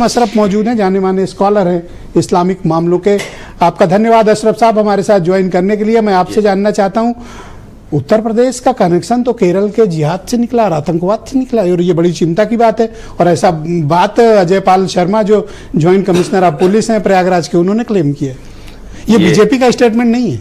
अशरफ मौजूद हैं, जाने माने स्कॉलर हैं इस्लामिक मामलों के। आपका धन्यवाद अशरफ साहब हमारे साथ ज्वाइन करने के लिए। मैं आपसे जानना चाहता हूं, उत्तर प्रदेश का कनेक्शन तो केरल के जिहाद से निकला और आतंकवाद से निकला, और ये बड़ी चिंता की बात है। और ऐसा बात अजय पाल शर्मा जो ज्वाइंट कमिश्नर ऑफ पुलिस हैं प्रयागराज के, उन्होंने क्लेम किया। ये बीजेपी का स्टेटमेंट नहीं है।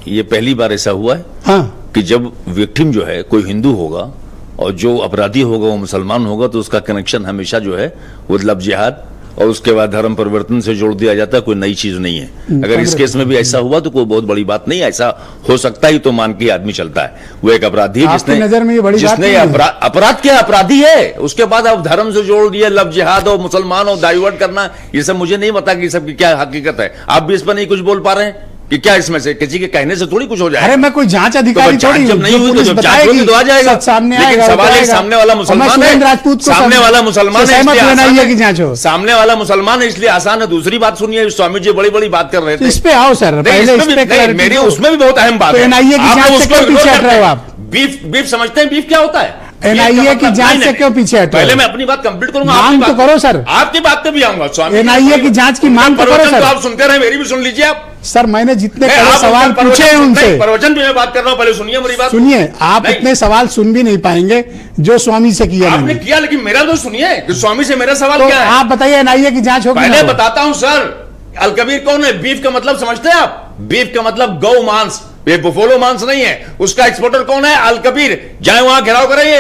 ये पहली बार ऐसा हुआ है हाँ, कि जब विक्टिम जो है कोई हिंदू होगा और जो अपराधी होगा वो मुसलमान होगा, तो उसका कनेक्शन हमेशा जो है वो लव जिहाद और उसके बाद धर्म परिवर्तन से जोड़ दिया जाता है। कोई नई चीज नहीं है। अगर इस केस में भी ऐसा हुआ तो कोई बहुत बड़ी बात नहीं है। ऐसा हो सकता ही तो मान के आदमी चलता है। वो एक अपराधी है जिसने नजर में ये बड़ी बात जिसने अपराध क्या अपराधी है, उसके बाद अब धर्म से जोड़ दिया, लव जिहाद और मुसलमान और डाइवर्ट करना, ये सब मुझे नहीं पता कि सब की क्या हकीकत है। आप भी इस पर नहीं कुछ बोल पा रहे हैं कि क्या इसमें से किसी के कहने से थोड़ी कुछ हो जाए। अरे मैं कोई जांच अधिकारी थोड़ी, जब नहीं हुई तो जब जांच होगी तो आ जाएगा। सामने लेकिन आएगा, सवाल है सामने वाला मुसलमान है, सामने वाला मुसलमान है, सामने वाला मुसलमान है, इसलिए आसान है। दूसरी बात सुनिए, स्वामी जी बड़ी बड़ी बात कर रहे थे, इस पे आओ सर। मेरी उसमें भी बहुत अहम बात है। एनआईए की जांच से क्यों पीछे हट रहे हो आप? बीफ समझते हैं? बीफ क्या होता है? एनआईए की जांच से क्यों पीछे हट रहे हो? पहले मैं अपनी बात कंप्लीट करूंगा। मांग तो करो सर। आपकी बात पे भी आऊंगा। स्वामी एनआईए की जांच की मांग तो करो सर। आप सुनते रहे, मेरी भी सुन लीजिए आप। सर मैंने जितने सवाल पूछे हैं उनसे, प्रवचन भी मैं बात कर रहा हूं, पहले सुनिए मेरी बात। सुनिए, आप इतने सवाल सुन भी नहीं पाएंगे जो स्वामी से किया आपने किया, लेकिन मेरा तो सुनिए कि स्वामी से मेरा सवाल तो क्या है। आप बताइए एनआईए की जांच होगी? पहले बताता हूं सर। अलकबीर कौन है? बीफ का मतलब समझते हैं आप? बीफ का मतलब गौ मांस, ये बुफोलो मांस नहीं है। उसका एक्सपोर्टर कौन है? अलकबीर। जाए वहां घेराव कराइए।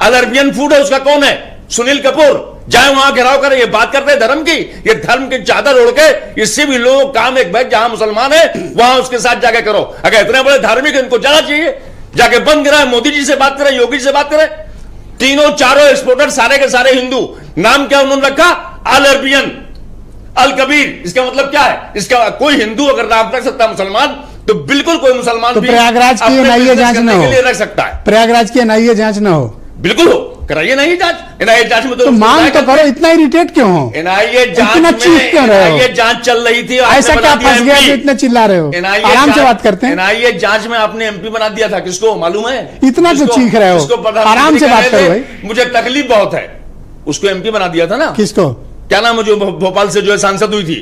अल अरबियन फूड है, उसका कौन है? सुनील कपूर। जाए वहां घेराव करें। ये बात करते हैं धर्म की, ये धर्म की चादर ओढ़ के इससे भी लोग काम एक भाई जहां मुसलमान है वहां उसके साथ जाके करो। अगर इतने बड़े धार्मिक इनको जाना चाहिए, जाके बंद कराए, मोदी जी से बात करें, योगी जी से बात करें। तीनों चारों एक्सपोर्टर सारे के सारे हिंदू। नाम क्या उन्होंने रखा? अल अरबियन, अल कबीर। इसका मतलब क्या है? इसका कोई हिंदू अगर नाम रख सकता है मुसलमान, तो बिल्कुल कोई मुसलमान तो प्रयागराज की एनआईए जांच न हो, रख सकता है। प्रयागराज की एनआईए जांच न हो, बिल्कुल हो, कराइए नहीं जांच। एनआईए जांच में तो मांग तो करो। इतना इरिटेट क्यों हो? एनआईए जांच इतना चीख क्यों रहे हो? एनआईए जांच चल रही थी, ऐसा क्या फंस गया जो इतना चिल्ला रहे हो? आराम से बात करते हैं। एनआईए जांच में आपने एमपी बना दिया था, किसको मालूम है? इतना तो चीख रहे हो, आराम से बात करो भाई। मुझे तकलीफ बहुत है। उसको एमपी बना दिया था ना। किसको? क्या नाम है जो भोपाल से जो है सांसद हुई थी?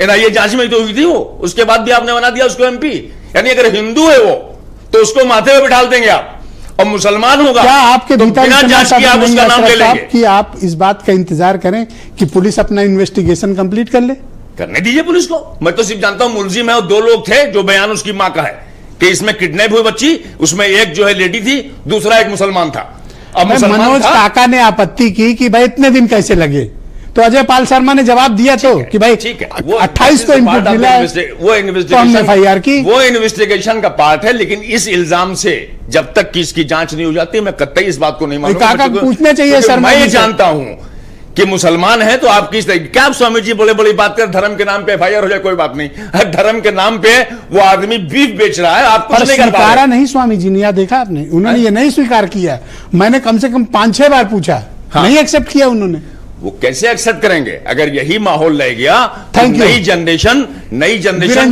एनआईए जांच में तो हुई थी वो। उसके बाद भी आपने बना दिया उसको एमपी। यानी अगर हिंदू है वो तो उसको माथे पे बिठा देंगे आप, और मुसलमान होगा क्या आपके तो भीतर बिना जांच किए आप उसका नाम ले लेंगे कि आप इस बात का इंतजार करें कि पुलिस अपना इन्वेस्टिगेशन कंप्लीट कर ले? करने दीजिए पुलिस को। मैं तो सिर्फ जानता हूं मुलजिम है और दो लोग थे, जो बयान उसकी मां का है कि इसमें किडनैप हुई बच्ची, उसमें एक जो है लेडी थी, दूसरा एक मुसलमान था। अब मनोज काका ने आपत्ति की कि भाई इतने दिन कैसे लगे, तो अजय पाल शर्मा ने जवाब दिया तो कि भाई 28 को इनपुट मिला है, वो इन्वेस्टिगेशन एफआईआर की, वो इन्वेस्टिगेशन का पार्ट है। लेकिन इस इल्जाम से जब तक कि इसकी जांच नहीं हो जाती, मैं कतई इस बात को नहीं मानूंगा। काका पूछना चाहिए सर। मैं ये जानता हूं कि मुसलमान है तो आप किस तरह, क्या आप स्वामी जी बोले बड़ी बात कर धर्म के नाम पे एफआईआर हो जाए, कोई बात नहीं। धर्म के नाम पे वो आदमी बीफ बेच रहा है, आप कुछ नहीं कर पा रहे। नहीं स्वामी जी ने यह देखा आपने, उन्होंने ये नहीं स्वीकार किया। मैंने कम से कम 5-6 बार पूछा, नहीं एक्सेप्ट किया उन्होंने। वो कैसे एक्सेप्ट करेंगे? अगर यही माहौल रह गया तो नई जनरेशन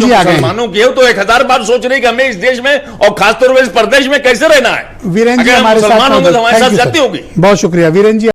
जो मुसलमानों की है तो 1000 बार सोच रही कि हमें इस देश में और खासतौर पर इस प्रदेश में कैसे रहना है। वीरेंद्र जी हमारे साथ होंगे तो हमारे साथ जाती होगी। बहुत शुक्रिया वीरेंद्र जी।